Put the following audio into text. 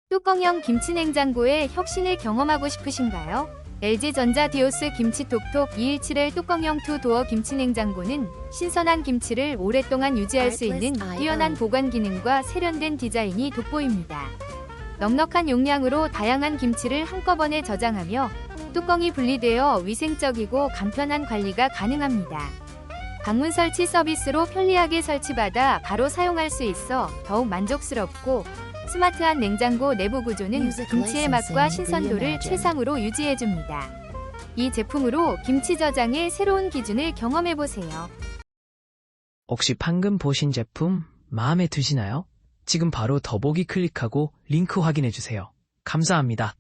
뚜껑형 김치냉장고의 혁신을 경험하고 싶으신가요? LG전자 디오스 김치톡톡 217L 뚜껑형 투도어 김치냉장고는 신선한 김치를 오랫동안 유지할 수 있는 뛰어난 보관 기능과 세련된 디자인이 돋보입니다. 넉넉한 용량으로 다양한 김치를 한꺼번에 저장하며 뚜껑이 분리되어 위생적이고 간편한 관리가 가능합니다. 방문 설치 서비스로 편리하게 설치받아 바로 사용할 수 있어 더욱 만족스럽고 스마트한 냉장고 내부 구조는 김치의 맛과 신선도를 최상으로 유지해줍니다. 이 제품으로 김치 저장의 새로운 기준을 경험해보세요. 혹시 방금 보신 제품 마음에 드시나요? 지금 바로 더보기 클릭하고 링크 확인해주세요. 감사합니다.